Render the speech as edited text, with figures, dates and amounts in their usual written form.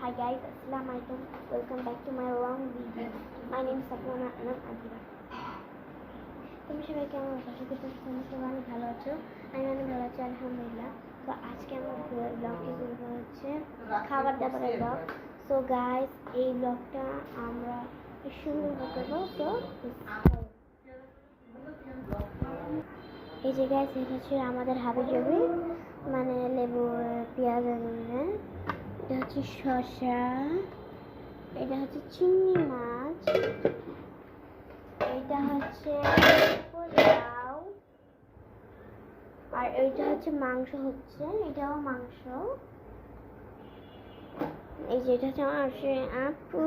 Hi guys, Assalamualaikum. Welcome back to my long video. My name is Sapna Anam Adila. তুমি সবাই কেমন আছো? আশা করি তোমরা সবাই অনেক ভালো আছো। আমি অনেক ভালো আছি আলহামদুলিল্লাহ। তো আজকে আমার ব্লগটি শুরু করা হচ্ছে খাবার দাবারের ব্লগ। সো গাইস, এই ব্লগটা আমরা সুন্দর করবো। তো এই যে গাইস, এটা হচ্ছে আমাদের হাবিজাবি, মানে লেবু পেঁয়াজ, এটা হচ্ছে শসা, এটা হচ্ছে চিংড়ি মাছ, এটা হচ্ছে পোলাও, আর এইটা হচ্ছে মাংস, হচ্ছে এটাও মাংস। এই যে এটা হচ্ছে আমার আপু।